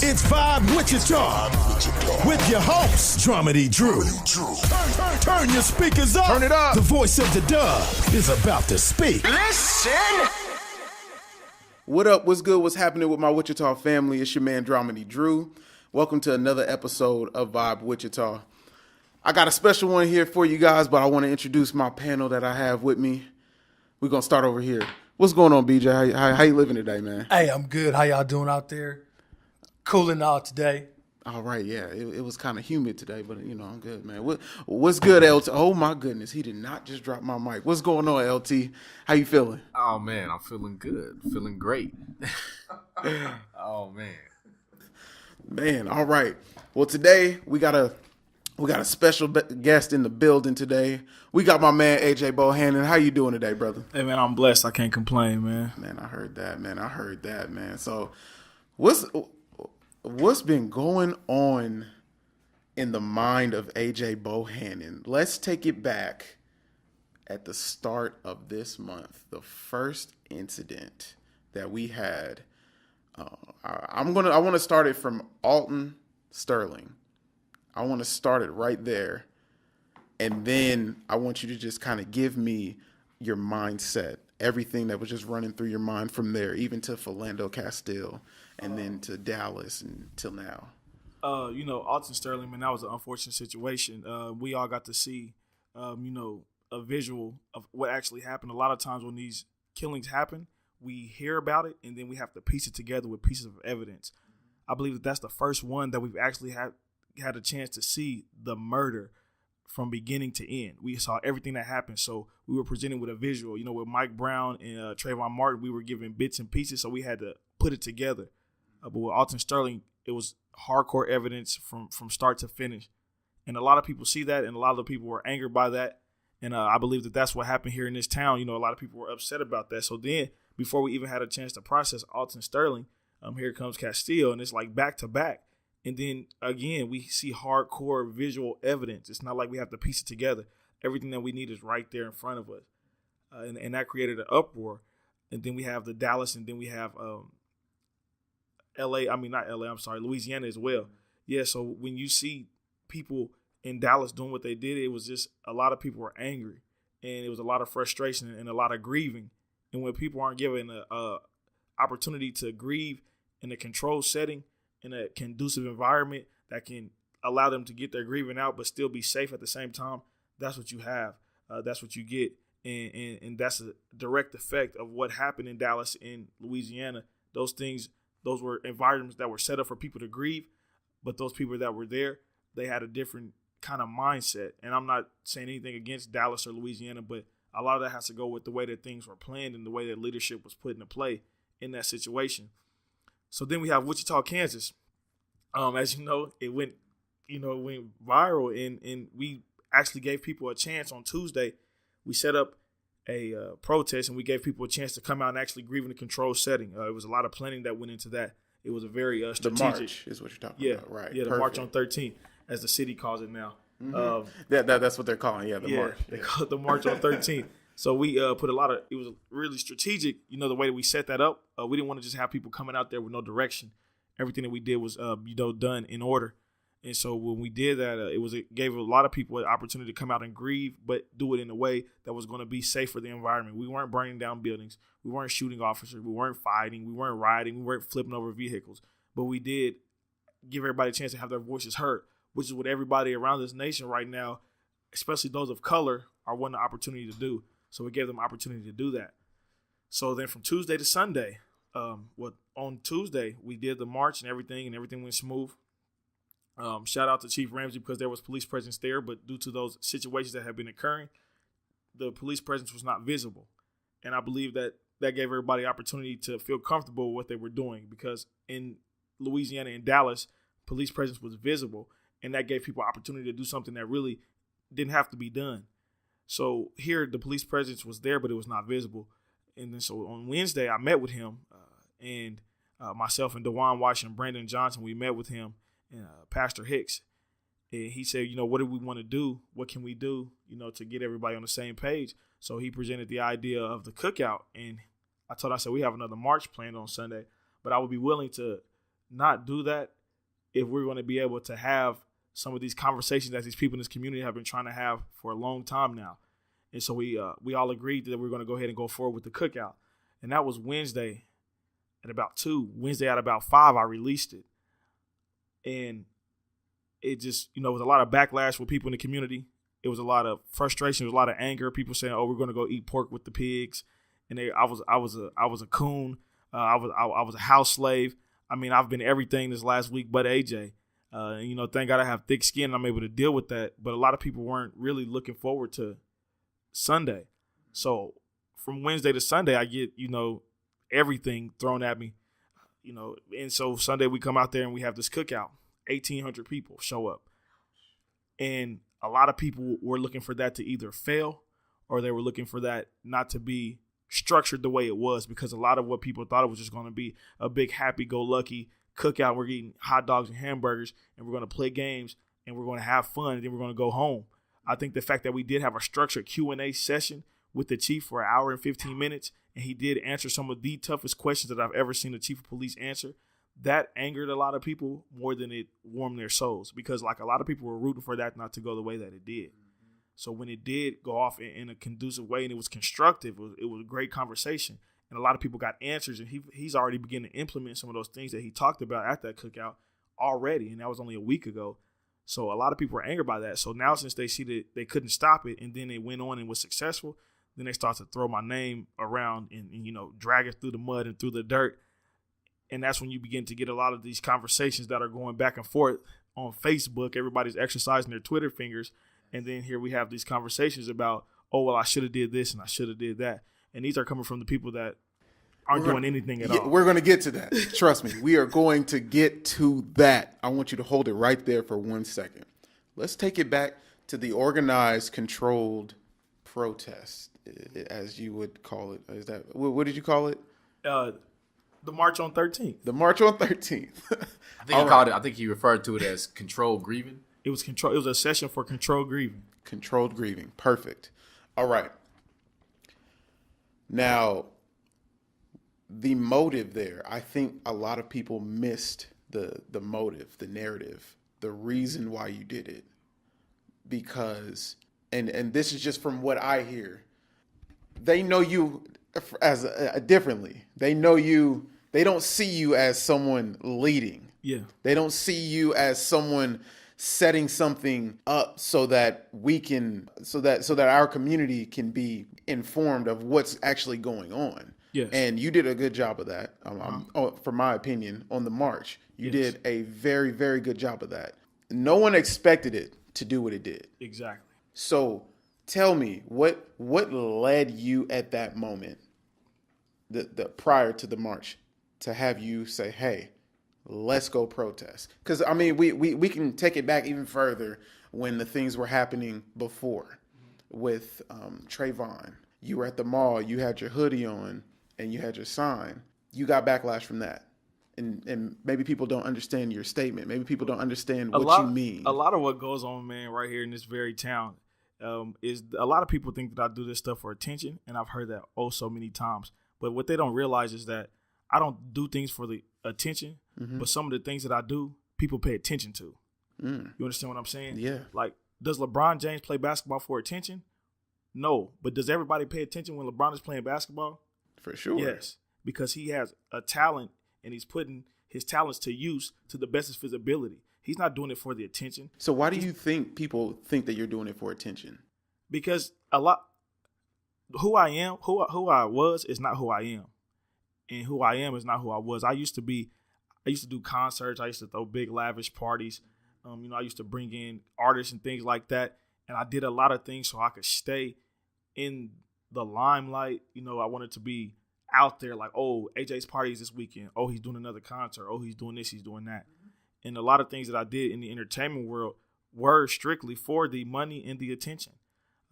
It's Vibe Wichita with your host, Dramedy Drew. Turn your speakers up. Turn it up. The voice of the dub is about to speak. Listen. What up? What's good? What's happening with my Wichita family? It's your man, Dramedy Drew. Welcome to another episode of Vibe Wichita. I got a special one here for you guys, but I want to introduce my panel that I have with me. We're going to start over here. What's going on, BJ? How you living today, man? Hey, I'm good. How y'all doing out there? Cooling out today. All right, yeah. It was kind of humid today, but, I'm good, man. What's good, LT? Oh, my goodness. He did not just drop my mic. What's going on, LT? How you feeling? Oh, man, I'm feeling good. Feeling great. Oh, man. Man, all right. Well, today we got a special guest in the building today. We got my man, AJ Bohannon. How you doing today, brother? Hey, man, I'm blessed. I can't complain, man. Man, I heard that, man. So what's been going on in the mind of AJ Bohannon? Let's take it back at the start of this month, the first incident that we had. I want to start it from Alton Sterling. I want to start it right there. And then I want you to just kind of give me your mindset, everything that was just running through your mind from there, even to Philando Castile and then to Dallas and till now. Alton Sterling, man, that was an unfortunate situation. We all got to see, a visual of what actually happened. A lot of times when these killings happen, we hear about it and then we have to piece it together with pieces of evidence. I believe that that's the first one that we've actually had a chance to see the murder from beginning to end. We saw everything that happened. So we were presented with a visual, with Mike Brown and Trayvon Martin, we were given bits and pieces. So we had to put it together. But with Alton Sterling, it was hardcore evidence from start to finish. And a lot of people see that. And a lot of the people were angered by that. And I believe that that's what happened here in this town. A lot of people were upset about that. So then before we even had a chance to process Alton Sterling, here comes Castile. And it's like back to back. And then, again, we see hardcore visual evidence. It's not like we have to piece it together. Everything that we need is right there in front of us. And that created an uproar. And then we have the Dallas, and then we have Louisiana as well. Yeah, so when you see people in Dallas doing what they did, it was just a lot of people were angry. And it was a lot of frustration and a lot of grieving. And when people aren't given an opportunity to grieve in a controlled setting, in a conducive environment that can allow them to get their grieving out but still be safe at the same time, that's what you have. That's what you get. And that's a direct effect of what happened in Dallas and Louisiana. Those were environments that were set up for people to grieve, but those people that were there, they had a different kind of mindset. And I'm not saying anything against Dallas or Louisiana, but a lot of that has to go with the way that things were planned and the way that leadership was put into play in that situation. So then we have Wichita, Kansas. As you know, it went viral, and we actually gave people a chance on Tuesday. We set up a protest, and we gave people a chance to come out and actually grieve in a controlled setting. It was a lot of planning that went into that. It was a very strategic. The march is what you're talking about, right? Yeah, the March on 13th, as the city calls it now. Mm-hmm. That's what they're calling. Yeah, the march. They call it the March on 13th. So we put it was really strategic, the way that we set that up. We didn't want to just have people coming out there with no direction. Everything that we did was, done in order. And so when we did that, it gave a lot of people an opportunity to come out and grieve, but do it in a way that was going to be safe for the environment. We weren't burning down buildings. We weren't shooting officers. We weren't fighting. We weren't rioting. We weren't flipping over vehicles. But we did give everybody a chance to have their voices heard, which is what everybody around this nation right now, especially those of color, are wanting the opportunity to do. So we gave them opportunity to do that. So then from Tuesday to Sunday, on Tuesday, we did the march and everything went smooth. Shout out to Chief Ramsey because there was police presence there, but due to those situations that have been occurring, the police presence was not visible. And I believe that gave everybody opportunity to feel comfortable with what they were doing, because in Louisiana and Dallas, police presence was visible, and that gave people opportunity to do something that really didn't have to be done. So here, the police presence was there, but it was not visible. And then so on Wednesday, I met with him, and myself and DeJuan Wash and Brandon Johnson, we met with him and Pastor Hicks. And he said, what do we want to do? What can we do, to get everybody on the same page? So he presented the idea of the cookout. And I said, we have another march planned on Sunday, but I would be willing to not do that if we're going to be able to have some of these conversations that these people in this community have been trying to have for a long time now. And so we all agreed that we were going to go ahead and go forward with the cookout. And that was Wednesday at about 2. Wednesday at about 5, I released it. And it just, it was a lot of backlash with people in the community. It was a lot of frustration. It was a lot of anger. People saying, "Oh, we're going to go eat pork with the pigs," and I was a coon. I was a house slave. I mean, I've been everything this last week but AJ. Thank God I have thick skin. I'm able to deal with that. But a lot of people weren't really looking forward to Sunday. So from Wednesday to Sunday, I get everything thrown at me. And so Sunday we come out there and we have this cookout. 1,800 people show up, and a lot of people were looking for that to either fail or they were looking for that not to be structured the way it was, because a lot of what people thought it was just going to be a big happy-go-lucky cookout. We're eating hot dogs and hamburgers, and we're going to play games, and we're going to have fun, and then we're going to go home. I think the fact that we did have a structured Q&A session with the chief for an hour and 15 minutes, and he did answer some of the toughest questions that I've ever seen the chief of police answer, that angered a lot of people more than it warmed their souls, because a lot of people were rooting for that not to go the way that it did. So when it did go off in a conducive way and it was constructive, it was a great conversation, and a lot of people got answers, and he's already beginning to implement some of those things that he talked about at that cookout already, and that was only a week ago. So a lot of people were angered by that. So now, since they see that they couldn't stop it, and then they went on and was successful, then they start to throw my name around and drag it through the mud and through the dirt. And that's when you begin to get a lot of these conversations that are going back and forth on Facebook. Everybody's exercising their Twitter fingers. And then here we have these conversations about, oh, well, I should have did this and I should have did that. And these are coming from the people that aren't doing anything at all. We're going to get to that. Trust me. We are going to get to that. I want you to hold it right there for 1 second. Let's take it back to the organized, controlled protest, as you would call it. What did you call it? The March on 13th. The March on 13th. I think he referred to it as controlled grieving. It was control. It was a session for controlled grieving. Controlled grieving. Perfect. All right. Now, the motive there, I think a lot of people missed the motive, the narrative, the reason why you did it. Because, and this is just from what I hear, they know you as differently. They know you. They don't see you as someone leading. Yeah. They don't see you as someone setting something up so that we can, so that our community can be informed of what's actually going on. Yes. And you did a good job of that. For my opinion, on the march, you did a very, very good job of that. No one expected it to do what it did. Exactly. So tell me, what led you at that moment, the prior to the march, to have you say, hey, let's go protest? Because, I mean, we can take it back even further when the things were happening before with Trayvon. You were at the mall, you had your hoodie on, and you had your sign. You got backlash from that. And maybe people don't understand your statement. Maybe people don't understand what you mean. A lot of what goes on, man, right here in this very town, is a lot of people think that I do this stuff for attention, and I've heard that so many times. But what they don't realize is that I don't do things for the attention, but some of the things that I do, people pay attention to. You understand what I'm saying? Yeah. Like, does LeBron James play basketball for attention? No. But does everybody pay attention when LeBron is playing basketball? For sure. Yes. Because he has a talent, and he's putting his talents to use to the best of his ability. He's not doing it for the attention. So why do you think people think that you're doing it for attention? Because who I am, who I was is not who I am. And who I am is not who I was. I used to do concerts. I used to throw big lavish parties. I used to bring in artists and things like that. And I did a lot of things so I could stay in the limelight. I wanted to be out there like, oh, AJ's party is this weekend. Oh, he's doing another concert. Oh, he's doing this, he's doing that. And a lot of things that I did in the entertainment world were strictly for the money and the attention.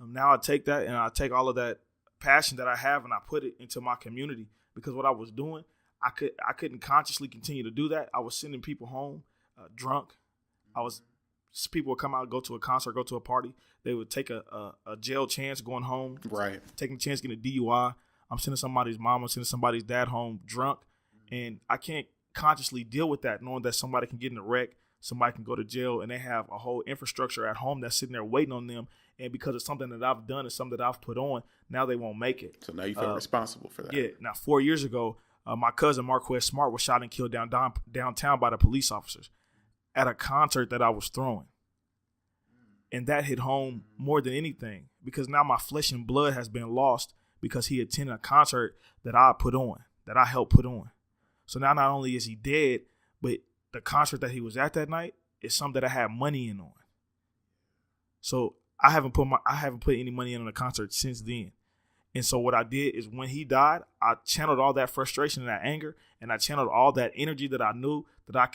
Now I take that and I take all of that passion that I have and I put it into my community, because what I was doing, I couldn't consciously continue to do that. I was sending people home drunk. People would come out, go to a concert, go to a party. They would take a jail chance going home. Right. Taking a chance getting a DUI. I'm sending somebody's mom, I'm sending somebody's dad home drunk. And I can't consciously deal with that, knowing that somebody can get in a wreck, somebody can go to jail, and they have a whole infrastructure at home that's sitting there waiting on them. And because of something that I've done and something that I've put on, now they won't make it. So now you feel responsible for that. Yeah. Now, 4 years ago, my cousin Marquez Smart was shot and killed downtown by the police officers at a concert that I was throwing. And that hit home more than anything, because now my flesh and blood has been lost because he attended a concert that I put on, that I helped put on. So now not only is he dead, but the concert that he was at that night is something that I had money in on. So I haven't put any money in on the concert since then. And so what I did is when he died, I channeled all that frustration and that anger, and I channeled all that energy that I knew that I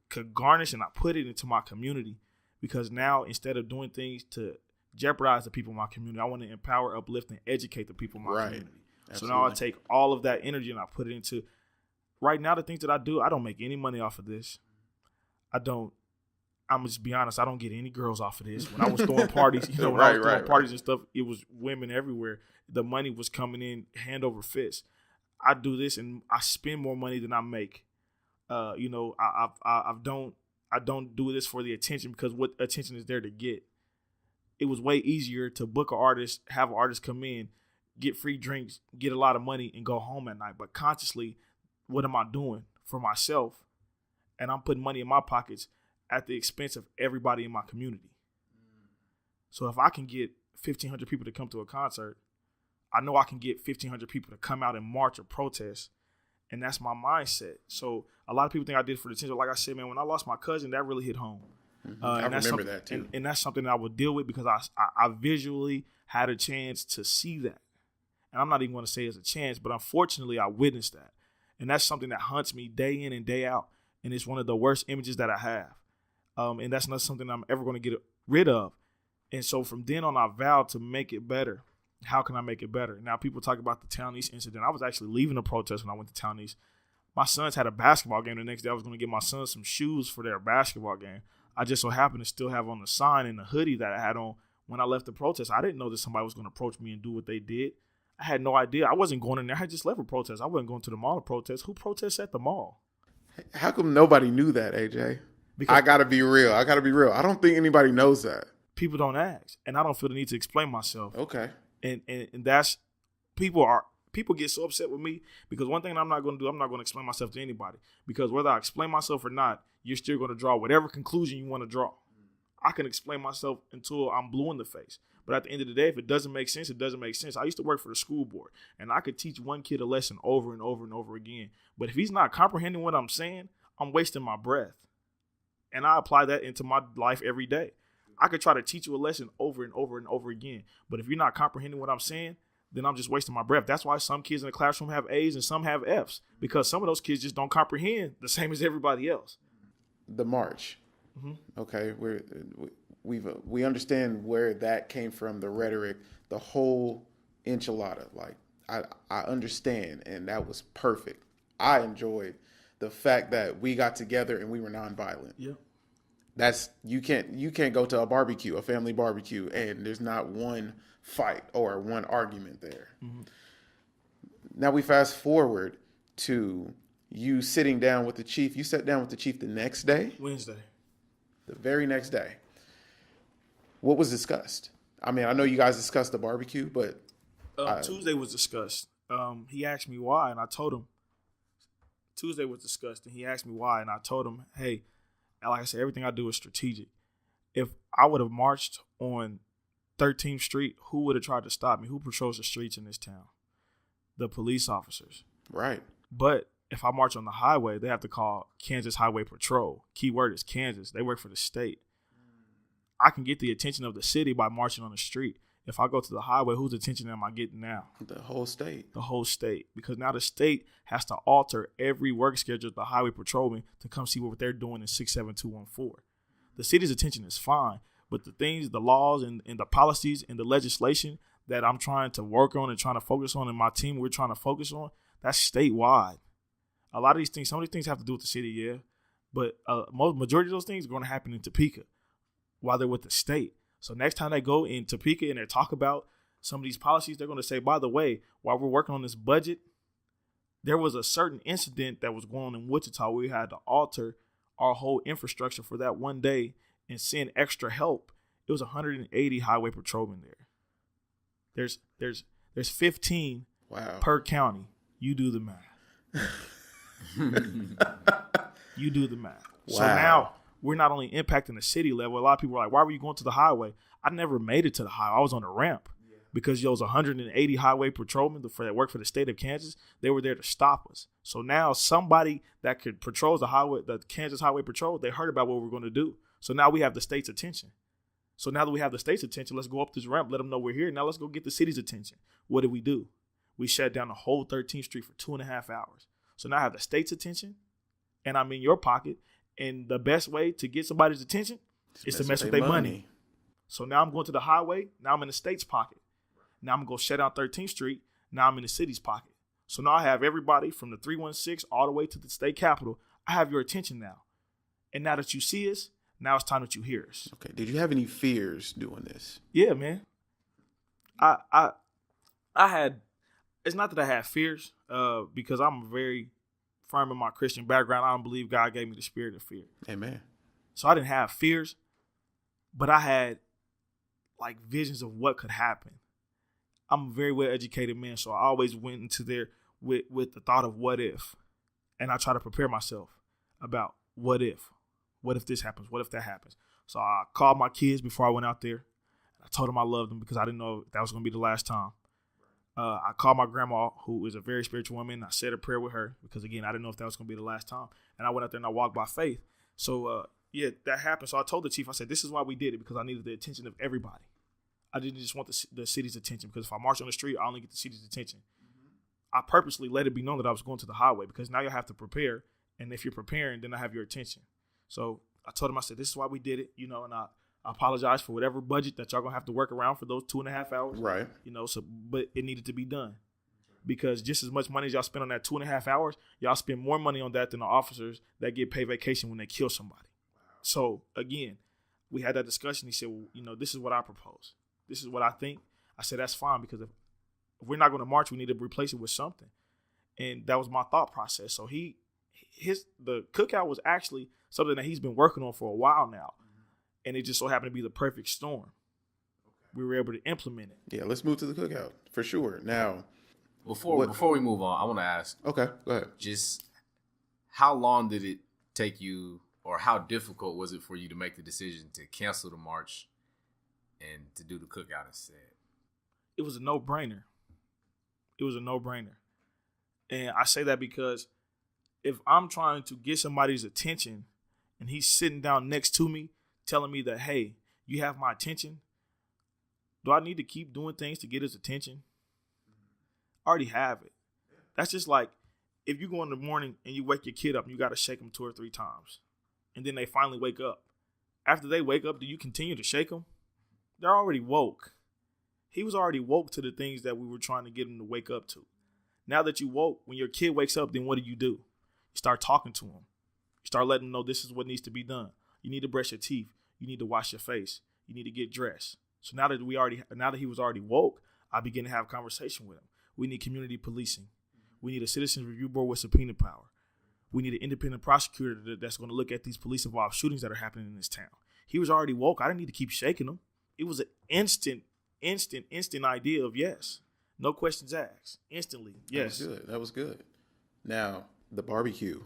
could garnish, and I put it into my community. Because now, instead of doing things to jeopardize the people in my community, I want to empower, uplift, and educate the people in my community. Absolutely. So now I take all of that energy and I put it into, right now, the things that I do, I don't make any money off of this. I'm just be honest, I don't get any girls off of this. When I was throwing parties, when I was throwing parties and stuff, it was women everywhere. The money was coming in hand over fist. I do this and I spend more money than I make. I don't do this for the attention, because what attention is there to get? It was way easier to book an artist, have an artist come in, get free drinks, get a lot of money, and go home at night. But consciously, what am I doing for myself? And I'm putting money in my pockets at the expense of everybody in my community. So if I can get 1,500 people to come to a concert, I know I can get 1,500 people to come out and march or protest. And that's my mindset. So a lot of people think I did it for the attention. Like I said, man, when I lost my cousin, that really hit home. I remember that too. And that's something that I would deal with, because I visually had a chance to see that. And I'm not even going to say it's a chance, but unfortunately I witnessed that. And that's something that haunts me day in and day out. And it's one of the worst images that I have. And that's not something I'm ever going to get rid of. And so from then on, I vowed to make it better. How can I make it better? Now, people talk about the Town East incident. I was actually leaving the protest when I went to Town East. My sons had a basketball game the next day. I was going to get my sons some shoes for their basketball game. I just so happened to still have on the sign and the hoodie that I had on when I left the protest. I didn't know that somebody was going to approach me and do what they did. I had no idea. I wasn't going in there. I had just left a protest. I wasn't going to the mall to protest. Who protests at the mall? How come nobody knew that, AJ? Because I got to be real. I don't think anybody knows that. People don't ask. And I don't feel the need to explain myself. Okay. And that's, people get so upset with me, because one thing I'm not going to do, I'm not going to explain myself to anybody, because whether I explain myself or not, you're still going to draw whatever conclusion you want to draw. I can explain myself until I'm blue in the face. But at the end of the day, if it doesn't make sense, it doesn't make sense. I used to work for the school board, and I could teach one kid a lesson over and over and over again. But if he's not comprehending what I'm saying, I'm wasting my breath. And I apply that into my life every day. I could try to teach you a lesson over and over and over again. But if you're not comprehending what I'm saying, then I'm just wasting my breath. That's why some kids in the classroom have A's and some have F's, because some of those kids just don't comprehend the same as everybody else. The march. Mm-hmm. Okay. We understand where that came from, the rhetoric, the whole enchilada. Like, I understand, and that was perfect. I enjoyed the fact that we got together and we were nonviolent. Yeah. That's, you can't go to a family barbecue, and there's not one fight or one argument there. Mm-hmm. Now we fast forward to you sitting down with the chief. You sat down with the chief the next day? Wednesday. The very next day. What was discussed? I mean, I know you guys discussed the barbecue, but Tuesday was discussed. He asked me why, and I told him. Tuesday was discussed, and he asked me why, and I told him, hey, like I said, everything I do is strategic. If I would have marched on 13th Street, who would have tried to stop me? Who patrols the streets in this town? The police officers. Right. But if I march on the highway, they have to call Kansas Highway Patrol. Key word is Kansas. They work for the state. I can get the attention of the city by marching on the street. If I go to the highway, whose attention am I getting now? The whole state. The whole state. Because now the state has to alter every work schedule of the highway patrolman to come see what they're doing in 67214. The city's attention is fine, but the things, the laws and the policies and the legislation that I'm trying to work on and trying to focus on, and my team we're trying to focus on, that's statewide. A lot of these things, some of these things have to do with the city, yeah. But majority of those things are going to happen in Topeka while they're with the state. So next time they go in Topeka and they talk about some of these policies, they're going to say, by the way, while we're working on this budget, there was a certain incident that was going on in Wichita where we had to alter our whole infrastructure for that one day and send extra help. It was 180 highway patrolmen there. There's 15 per county. You do the math. You do the math. Wow. So now we're not only impacting the city level. A lot of people are like, why were you going to the highway? I never made it to the highway. I was on the ramp because those 180 highway patrolmen that work for the state of Kansas, they were there to stop us. So now somebody that could patrol the Kansas Highway Patrol, they heard about what we're going to do. So now we have the state's attention. So now that we have the state's attention, let's go up this ramp, let them know we're here. Now let's go get the city's attention. What did we do? We shut down the whole 13th Street for 2.5 hours. So now I have the state's attention, and I'm in your pocket. And the best way to get somebody's attention is to mess with their money. So now I'm going to the highway. Now I'm in the state's pocket. Now I'm going to go shut down 13th Street. Now I'm in the city's pocket. So now I have everybody from the 316 all the way to the state capitol. I have your attention now. And now that you see us, now it's time that you hear us. Okay. Did you have any fears doing this? Yeah, man. I had, it's not that I had fears, because I'm very firm in my Christian background. I don't believe God gave me the spirit of fear. Amen. So I didn't have fears, but I had like visions of what could happen. I'm a very well educated man, so I always went into there with the thought of what if. And I try to prepare myself about what if. What if this happens? What if that happens? So I called my kids before I went out there. I told them I loved them because I didn't know that was going to be the last time. I called my grandma, who is a very spiritual woman. I said a prayer with her because, again, I didn't know if that was going to be the last time. And I went out there and I walked by faith. So, that happened. So I told the chief, I said, this is why we did it, because I needed the attention of everybody. I didn't just want the city's attention, because if I march on the street, I only get the city's attention. I purposely let it be known that I was going to the highway, because now you have to prepare. And if you're preparing, then I have your attention. So I told him, I said, this is why we did it, and I apologize for whatever budget that y'all going to have to work around for those 2.5 hours. Right. But it needed to be done, because just as much money as y'all spend on that 2.5 hours, y'all spend more money on that than the officers that get paid vacation when they kill somebody. Wow. So again, we had that discussion. He said, well, this is what I propose. This is what I think. I said, that's fine, because if we're not going to march, we need to replace it with something. And that was my thought process. So the cookout was actually something that he's been working on for a while now. And it just so happened to be the perfect storm. We were able to implement it. Yeah, let's move to the cookout for sure. Now, before we move on, I want to ask. Okay, go ahead. Just how long did it take you, or how difficult was it for you to make the decision to cancel the march and to do the cookout instead? It was a no-brainer. And I say that because if I'm trying to get somebody's attention and he's sitting down next to me telling me that, hey, you have my attention, do I need to keep doing things to get his attention? I already have it. That's just like if you go in the morning and you wake your kid up and you got to shake them 2 or 3 times, and then they finally wake up. After they wake up, do you continue to shake them? They're already woke. He was already woke to the things that we were trying to get him to wake up to. Now that you woke, when your kid wakes up, then what do? You start talking to him. You start letting him know this is what needs to be done. You need to brush your teeth. You need to wash your face. You need to get dressed. So now that he was already woke, I began to have a conversation with him. We need community policing. We need a citizens review board with subpoena power. We need an independent prosecutor that's going to look at these police-involved shootings that are happening in this town. He was already woke. I didn't need to keep shaking him. It was an instant idea of yes. No questions asked. Instantly, yes. That was good. Now, the barbecue.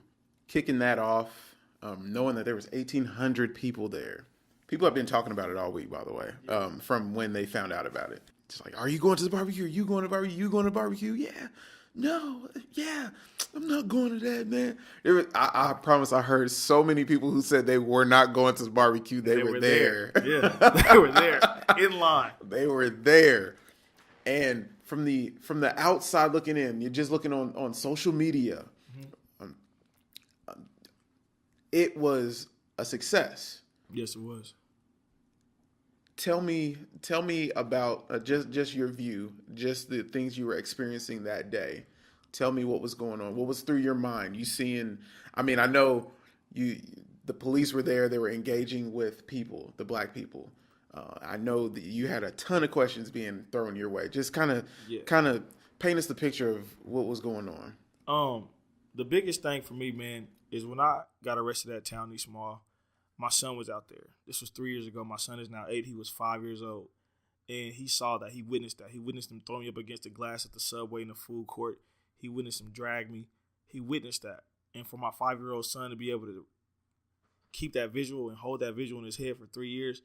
Kicking that off, knowing that there was 1,800 people there. People have been talking about it all week, by the way, from when they found out about it. Just like, are you going to the barbecue? Are you going to the barbecue? You going to the barbecue? Yeah. No. Yeah. I'm not going to that, man. I promise I heard so many people who said they were not going to the barbecue. They were there. Yeah. They were there in line. They were there. And from the outside looking in, you're just looking on social media. Mm-hmm. It was a success. Yes, it was. Tell me about just your view, just the things you were experiencing that day. Tell me what was going on. What was through your mind? You seeing? I mean, I know the police were there. They were engaging with people, the black people. I know that you had a ton of questions being thrown your way. Just kind of paint us the picture of what was going on. The biggest thing for me, man, is when I got arrested at Town East Mall, my son was out there. This was 3 years ago. My son is now 8. He was 5 years old. And he saw that. He witnessed that. He witnessed him throw me up against the glass at the Subway in the food court. He witnessed him drag me. He witnessed that. And for my 5-year-old son to be able to keep that visual and hold that visual in his head for 3 years,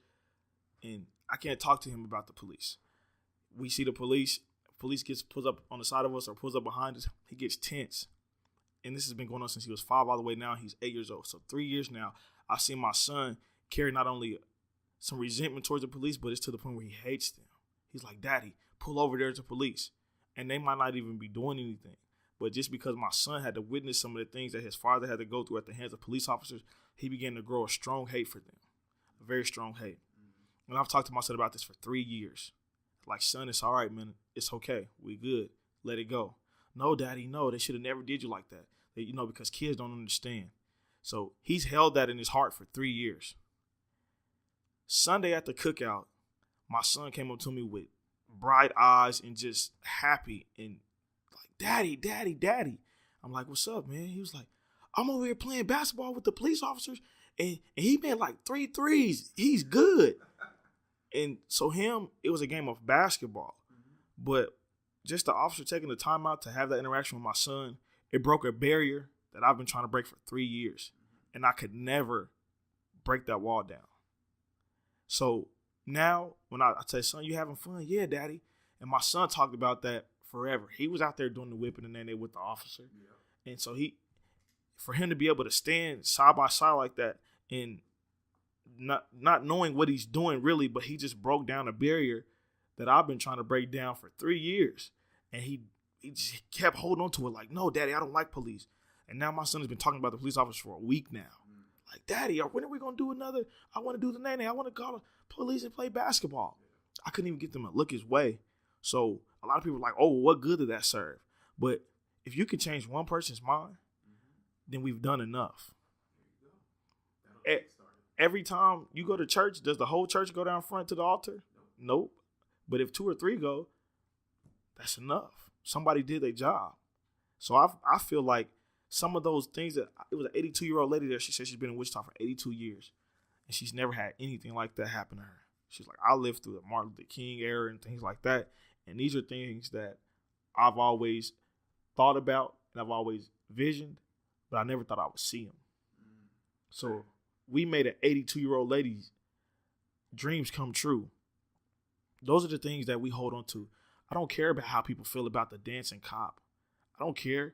and I can't talk to him about the police. We see the police pulls up on the side of us or pulls up behind us. He gets tense. And this has been going on since he was 5 all the way now. He's 8 years old. So 3 years now, I've seen my son carry not only some resentment towards the police, but it's to the point where he hates them. He's like, Daddy, pull over, there's the police. And they might not even be doing anything. But just because my son had to witness some of the things that his father had to go through at the hands of police officers, he began to grow a strong hate for them, a very strong hate. And I've talked to my son about this for 3 years. Like, son, it's all right, man. It's okay. We good. Let it go. No, Daddy, no. They should have never did you like that. Because kids don't understand. So he's held that in his heart for 3 years. Sunday at the cookout, my son came up to me with bright eyes and just happy and like, Daddy, Daddy, Daddy. I'm like, what's up, man? He was like, I'm over here playing basketball with the police officers, and he made like 3 threes. He's good. And so it was a game of basketball. But just the officer taking the time out to have that interaction with my son, it broke a barrier that I've been trying to break for 3 years. And I could never break that wall down. So now when I say, son, you having fun? Yeah, Daddy. And my son talked about that forever. He was out there doing the whipping and then they with the officer. Yeah. And so for him to be able to stand side by side like that and not knowing what he's doing really, but he just broke down a barrier that I've been trying to break down for 3 years. And he just kept holding on to it like, no, Daddy, I don't like police. And now my son has been talking about the police officer for a week now. Like, Daddy, when are we going to do another? I want to do the nene. I want to call the police and play basketball. I couldn't even get them to look his way. So a lot of people are like, oh, well, what good did that serve? But if you can change one person's mind, then we've done enough. Every time you go to church, does the whole church go down front to the altar? Nope. But if 2 or 3 go, that's enough. Somebody did their job. So I feel like some of those things it was an 82-year-old lady there. She said she's been in Wichita for 82 years. And she's never had anything like that happen to her. She's like, I lived through the Martin Luther King era and things like that. And these are things that I've always thought about and I've always visioned, but I never thought I would see them. So we made an 82-year-old lady's dreams come true. Those are the things that we hold on to. I don't care about how people feel about the dancing cop. I don't care.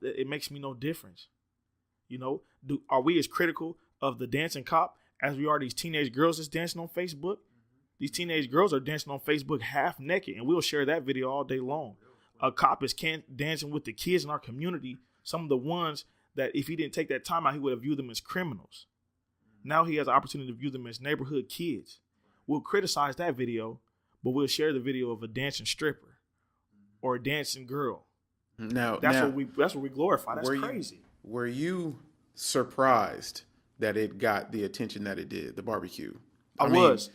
It makes me no difference. Are we as critical of the dancing cop as we are these teenage girls that's dancing on Facebook? These teenage girls are dancing on Facebook half naked, and we'll share that video all day long. A cop is dancing with the kids in our community, some of the ones that if he didn't take that time out, he would have viewed them as criminals. Now he has an opportunity to view them as neighborhood kids. We'll criticize that video, but we'll share the video of a dancing stripper or a dancing girl. That's what we glorify. That's crazy. Were you surprised that it got the attention that it did, the barbecue? I was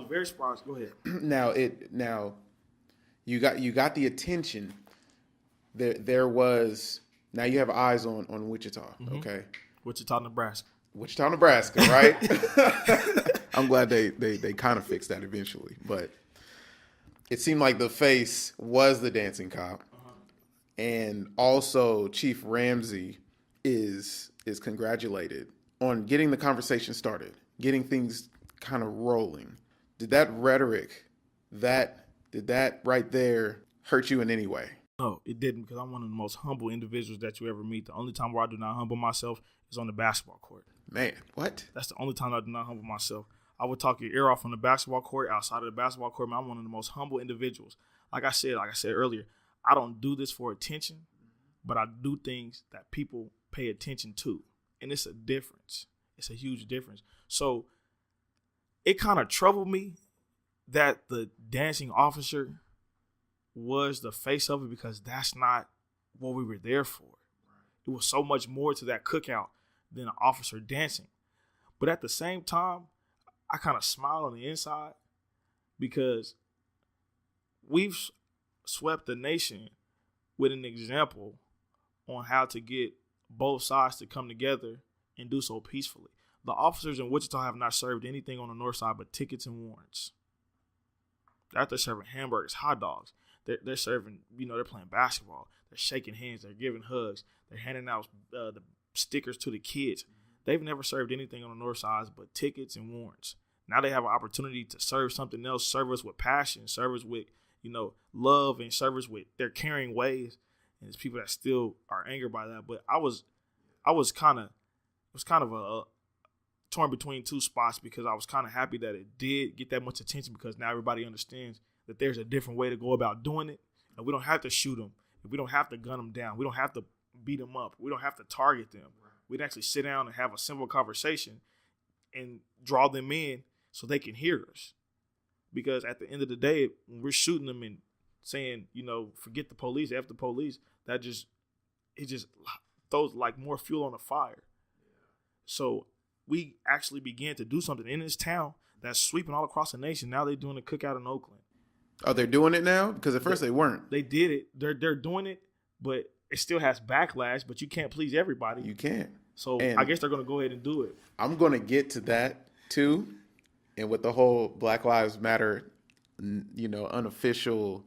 very surprised. Go ahead. Now you got the attention. There was, now you have eyes on Wichita, okay? Wichita, Nebraska, right? I'm glad they kind of fixed that eventually, but it seemed like the face was the dancing cop. And also Chief Ramsey is congratulated on getting the conversation started, getting things kind of rolling. Did that rhetoric, did that right there hurt you in any way? No, it didn't, because I'm one of the most humble individuals that you ever meet. The only time where I do not humble myself is on the basketball court. Man, what? That's the only time I do not humble myself. I would talk your ear off on the basketball court, outside of the basketball court. Man, I'm one of the most humble individuals. Like I said earlier, I don't do this for attention, but I do things that people pay attention to. And it's a difference. It's a huge difference. So it kind of troubled me that the dancing officer was the face of it, because that's not what we were there for. It was so much more to that cookout than an officer dancing. But at the same time, I kind of smile on the inside, because we've swept the nation with an example on how to get both sides to come together and do so peacefully. The officers in Wichita have not served anything on the north side but tickets and warrants. They're serving hamburgers, hot dogs. They're serving, they're playing basketball. They're shaking hands. They're giving hugs. They're handing out the stickers to the kids. They've never served anything on the north side but tickets and warrants. Now they have an opportunity to serve something else, serve us with passion, serve us with, love, and serve us with their caring ways. And there's people that still are angered by that. But I was kind of a torn between two spots because I was kind of happy that it did get that much attention because now everybody understands that there's a different way to go about doing it. And we don't have to shoot them. We don't have to gun them down. We don't have to beat them up. We don't have to target them. We'd actually sit down and have a simple conversation and draw them in so they can hear us. Because at the end of the day, when we're shooting them and saying, forget the police, F the police, it just throws like more fuel on the fire. So we actually began to do something in this town that's sweeping all across the nation. Now they're doing a cookout in Oakland. Oh, they're doing it now? Because at first they weren't. They did it. They're doing it, but it still has backlash, but you can't please everybody. You can't. So And I guess they're going to go ahead and do it. I'm going to get to that too. And with the whole Black Lives Matter, unofficial,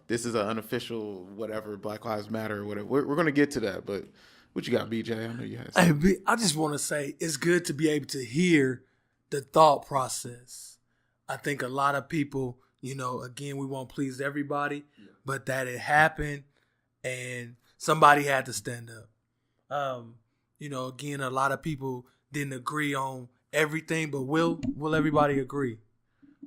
this is an unofficial whatever, Black Lives Matter or whatever. We're going to get to that. But what you got, BJ? I know you had something. Hey, I just want to say it's good to be able to hear the thought process. I think a lot of people, again, we won't please everybody, but that it happened and somebody had to stand up. Again, a lot of people didn't agree on everything, but will everybody agree?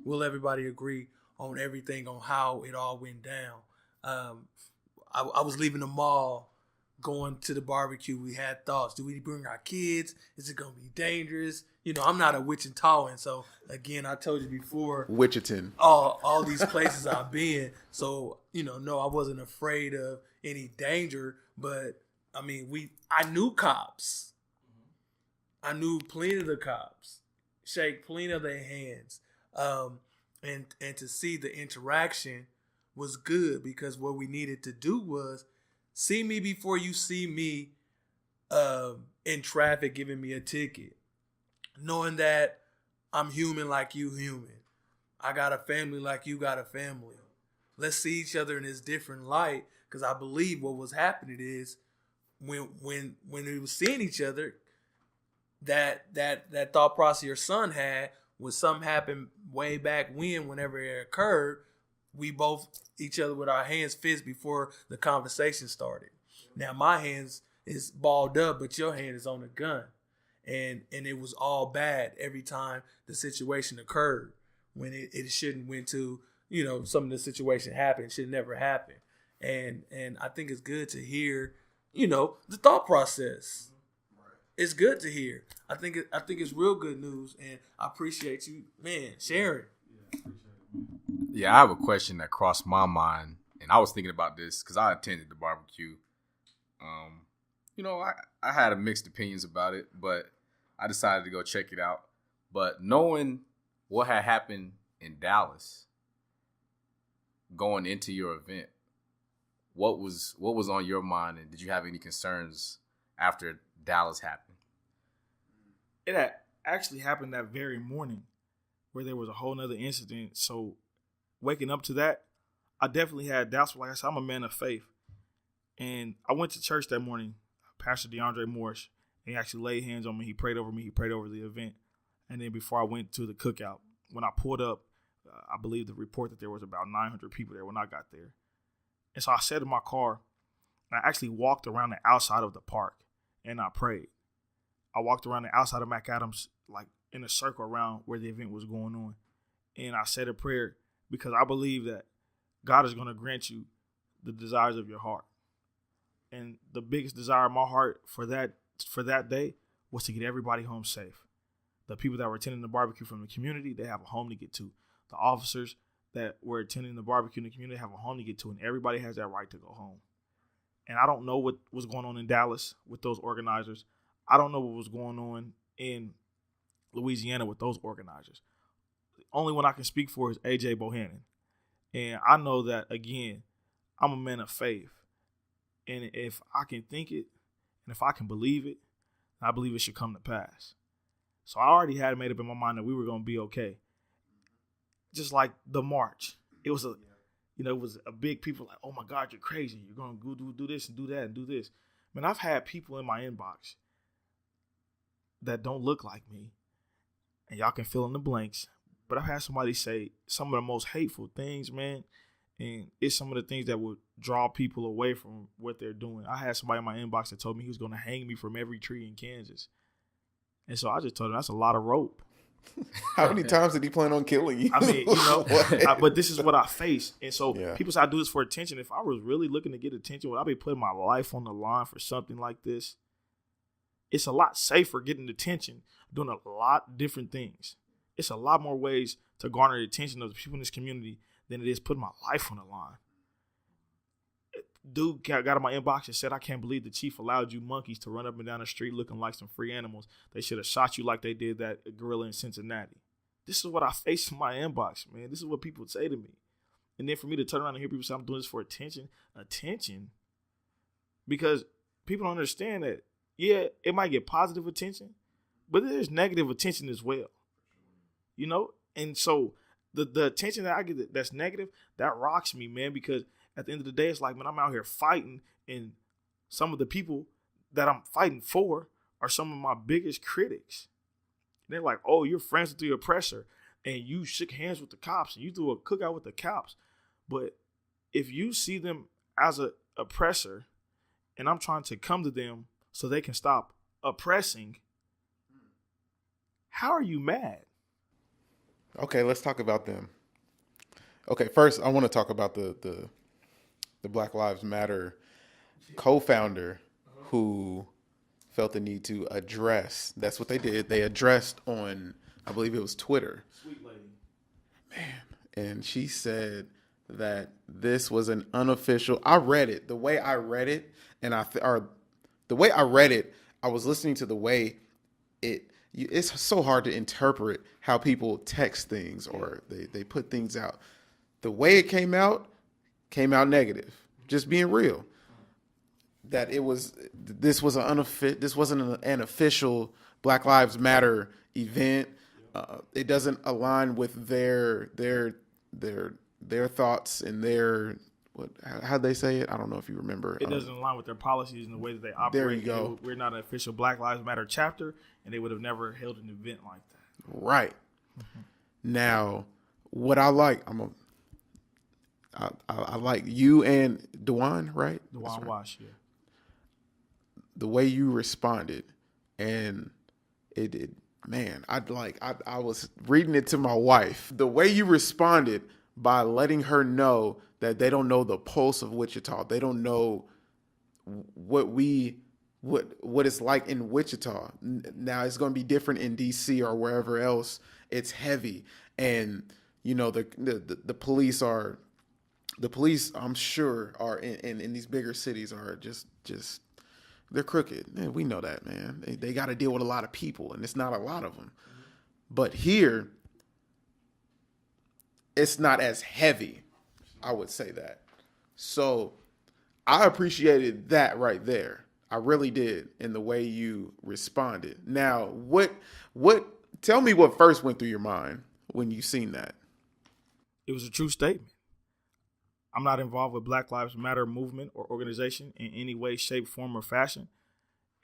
Will everybody agree on everything, on how it all went down? I was leaving the mall, going to the barbecue. We had thoughts. Do we bring our kids? Is it going to be dangerous? I'm not a Wichitahan, so again, I told you before. Wichitan. All these places I've been. So, no, I wasn't afraid of any danger, but I knew cops. I knew plenty of the cops. Shake plenty of their hands. And to see the interaction was good because what we needed to do was see me before you see me in traffic giving me a ticket. Knowing that I'm human like you human. I got a family like you got a family. Let's see each other in this different light because I believe what was happening is when we were seeing each other, that thought process your son had when something happened way back whenever it occurred, we both each other with our hands fist before the conversation started. Now my hands is balled up, but your hand is on the gun. And it was all bad every time the situation occurred when it shouldn't went to, some of the situation happened. It should never happen. And I think it's good to hear, the thought process. It's good to hear. I think it's real good news, and I appreciate you, man, sharing. Yeah, I have a question that crossed my mind, and I was thinking about this because I attended the barbecue. I had a mixed opinions about it, but I decided to go check it out. But knowing what had happened in Dallas going into your event, what was on your mind, and did you have any concerns after Dallas happened? It had actually happened that very morning where there was a whole nother incident. So waking up to that, I definitely had doubts. Like I said, I'm a man of faith. And I went to church that morning. Pastor DeAndre Morris, and he actually laid hands on me. He prayed over me. He prayed over the event. And then before I went to the cookout, when I pulled up, I believe the report that there was about 900 people there when I got there. And so I sat in my car, and I actually walked around the outside of the park, and I prayed. I walked around the outside of McAdams, like in a circle around where the event was going on. And I said a prayer because I believe that God is going to grant you the desires of your heart. And the biggest desire of my heart for that day was to get everybody home safe. The people that were attending the barbecue from the community, they have a home to get to. The officers that were attending the barbecue in the community have a home to get to, and everybody has that right to go home. And I don't know what was going on in Dallas with those organizers. I don't know what was going on in Louisiana with those organizers. The only one I can speak for is AJ Bohannon. And I know that, again, I'm a man of faith. And if I can think it, and if I can believe it, I believe it should come to pass. So I already had it made up in my mind that we were going to be okay. Just like the march. It was it was a big people like, oh my God, you're crazy. You're going to go do this and do that and do this. Man, I've had people in my inbox that don't look like me, and y'all can fill in the blanks. But I've had somebody say some of the most hateful things, man. And it's some of the things that would draw people away from what they're doing. I had somebody in my inbox that told me he was going to hang me from every tree in Kansas. And so I just told him that's a lot of rope. How many times did he plan on killing you? I mean, but this is what I face. And so people say I do this for attention. If I was really looking to get attention, would I be putting my life on the line for something like this? It's a lot safer getting attention, doing a lot of different things. It's a lot more ways to garner the attention of the people in this community than it is putting my life on the line. Dude got in my inbox and said, I can't believe the chief allowed you monkeys to run up and down the street looking like some free animals. They should have shot you like they did that gorilla in Cincinnati. This is what I face in my inbox, man. This is what people would say to me. And then for me to turn around and hear people say I'm doing this for attention, because people don't understand that, yeah, it might get positive attention, but there's negative attention as well. And so the attention that I get that's negative, that rocks me, man, because at the end of the day, it's like, man, I'm out here fighting, and some of the people that I'm fighting for are some of my biggest critics. And they're like, oh, you're friends with the oppressor, and you shook hands with the cops, and you threw a cookout with the cops. But if you see them as an oppressor, and I'm trying to come to them so they can stop oppressing, how are you mad? Okay, let's talk about them. Okay, first, I want to talk about the Black Lives Matter co-founder who felt the need to address. That's what they did. They addressed on, I believe it was Twitter. Sweet lady. Man. And she said that this was an unofficial. I read it. The way I read it, I was listening to the way it's so hard to interpret how people text things or they put things out. The way it came out negative. Just being real. That this wasn't an official Black Lives Matter event. It doesn't align with their thoughts and their how'd they say it? I don't know if you remember. It doesn't align with their policies and the way that they operate. There you go. We're not an official Black Lives Matter chapter, and they would have never held an event like that. Right. Now, what I like, I like you and Dewan, right? Dewan Wash, yeah. The way you responded, and I was reading it to my wife. The way you responded by letting her know that they don't know the pulse of Wichita. They don't know what it's like in Wichita. Now it's going to be different in DC or wherever else. It's heavy, and the police are. The police, I'm sure, are in these bigger cities are just they're crooked. Man, we know that, man. They got to deal with a lot of people, and it's not a lot of them. But here, it's not as heavy. I would say that. So I appreciated that right there. I really did in the way you responded. Now, what? Tell me what first went through your mind when you seen that. It was a true statement. I'm not involved with Black Lives Matter movement or organization in any way, shape, form, or fashion.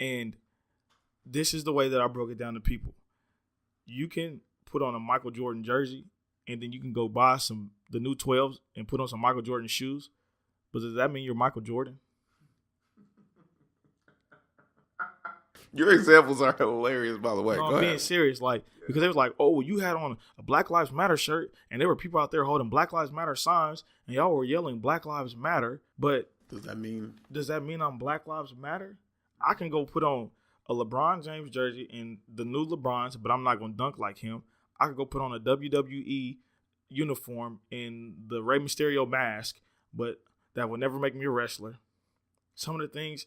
And this is the way that I broke it down to people. You can put on a Michael Jordan jersey, and then you can go buy the new 12s and put on some Michael Jordan shoes. But does that mean you're Michael Jordan? Your examples are hilarious, by the way. No, I'm being serious, because they was like, oh, you had on a Black Lives Matter shirt, and there were people out there holding Black Lives Matter signs, and y'all were yelling Black Lives Matter. But does that mean I'm Black Lives Matter? I can go put on a LeBron James jersey and the new LeBrons, but I'm not going to dunk like him. I could go put on a WWE uniform and the Rey Mysterio mask, but that would never make me a wrestler. Some of the things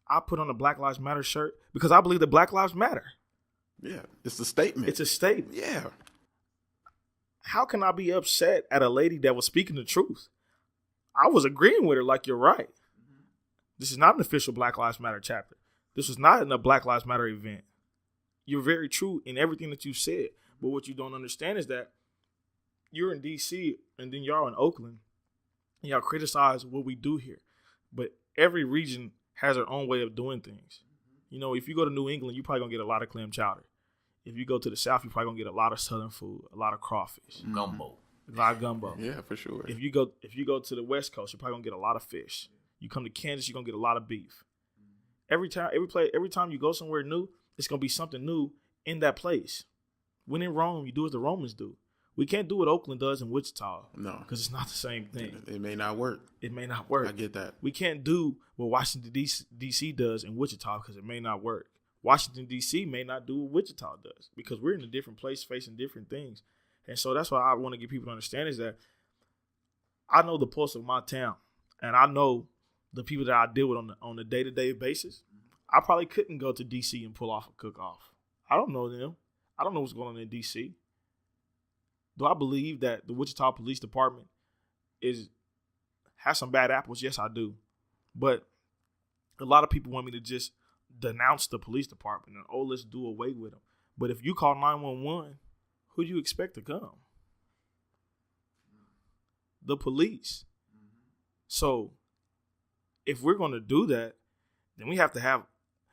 I put on a Black Lives Matter shirt because I believe that Black Lives Matter. Yeah, it's a statement. It's a statement. Yeah. How can I be upset at a lady that was speaking the truth? I was agreeing with her like, you're right. This is not an official Black Lives Matter chapter. This was not in a Black Lives Matter event. You're very true in everything that you said. But what you don't understand is that you're in D.C. and then y'all in Oakland. And y'all criticize what we do here. But every region has their own way of doing things. You know, if you go to New England, you're probably going to get a lot of clam chowder. If you go to the South, you're probably going to get a lot of Southern food, a lot of crawfish. Gumbo. A lot of gumbo. Yeah, for sure. If you go to the West Coast, you're probably going to get a lot of fish. You come to Kansas, you're going to get a lot of beef. Every time you go somewhere new, it's going to be something new in that place. When in Rome, you do as the Romans do. We can't do what Oakland does in Wichita. No. Because it's not the same thing. It may not work. It may not work. I get that. We can't do what Washington, D.C. does in Wichita because it may not work. Washington, D.C. may not do what Wichita does because we're in a different place facing different things. And so that's why I want to get people to understand is that I know the pulse of my town and I know the people that I deal with on a day-to-day basis. I probably couldn't go to D.C. and pull off a cook-off. I don't know them. I don't know what's going on in D.C. Do I believe that the Wichita Police Department has some bad apples? Yes, I do. But a lot of people want me to just denounce the police department and, let's do away with them. But if you call 911, who do you expect to come? The police. So if we're going to do that, then we have to have,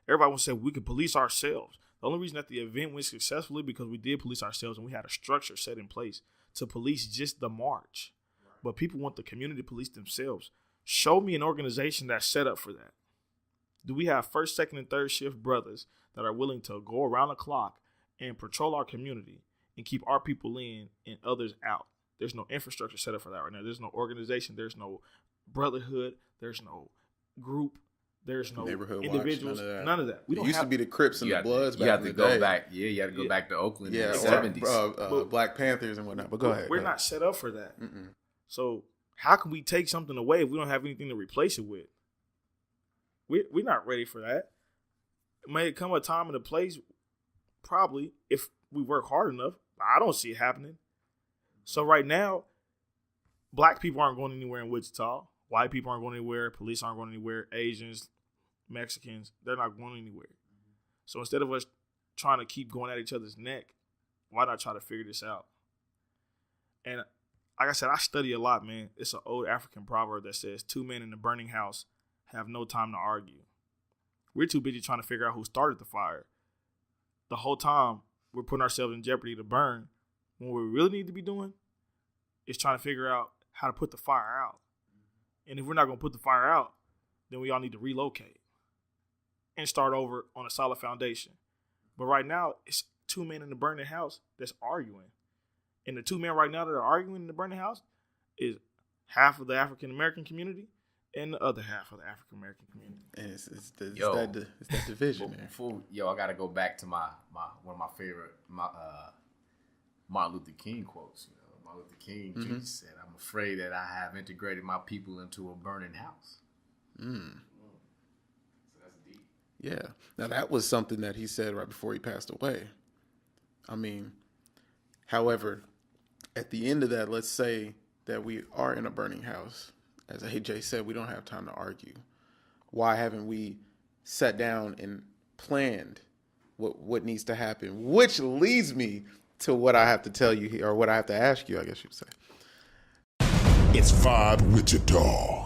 everybody wants to say we can police ourselves. The only reason that the event went successfully because we did police ourselves and we had a structure set in place to police just the march. But people want the community to police themselves. Show me an organization that's set up for that. Do we have first, second, and third shift brothers that are willing to go around the clock and patrol our community and keep our people in and others out? There's no infrastructure set up for that right now. There's no organization. There's no brotherhood. There's no group. There's no neighborhood individuals. Watch, none of that. We It don't used have to be the Crips and the Bloods back in the day. You had to go back to Oakland in Yeah, the 70s. Black Panthers and whatnot. But go ahead. We're not set up for that. So how can we take something away if we don't have anything to replace it with? We're not ready for that. It may come a time and a place, probably, if we work hard enough. I don't see it happening. So right now, black people aren't going anywhere in Wichita. White people aren't going anywhere. Police aren't going anywhere. Asians, Mexicans, they're not going anywhere. So instead of us trying to keep going at each other's neck, why not try to figure this out? And like I said, I study a lot, man. It's an old African proverb that says 2 men in a burning house have no time to argue. We're too busy trying to figure out who started the fire. The whole time we're putting ourselves in jeopardy to burn. What we really need to be doing is trying to figure out how to put the fire out. And if we're not going to put the fire out, then we all need to relocate and start over on a solid foundation. But right now, it's 2 men in the burning house that's arguing. And the 2 men right now that are arguing in the burning house is half of the African-American community and the other half of the African-American community. And it's that division there. I got to go back to my one of my favorite Martin Luther King quotes. You know, Martin Luther King Jr. said, "I'm afraid that I have integrated my people into a burning house." So that's deep. Yeah. Now, that was something that he said right before he passed away. I mean, however, at the end of that, let's say that we are in a burning house. As AJ said, we don't have time to argue. Why haven't we sat down and planned what needs to happen? Which leads me to what I have to tell you here, or what I have to ask you, I guess you'd say. It's Vibe Wichita.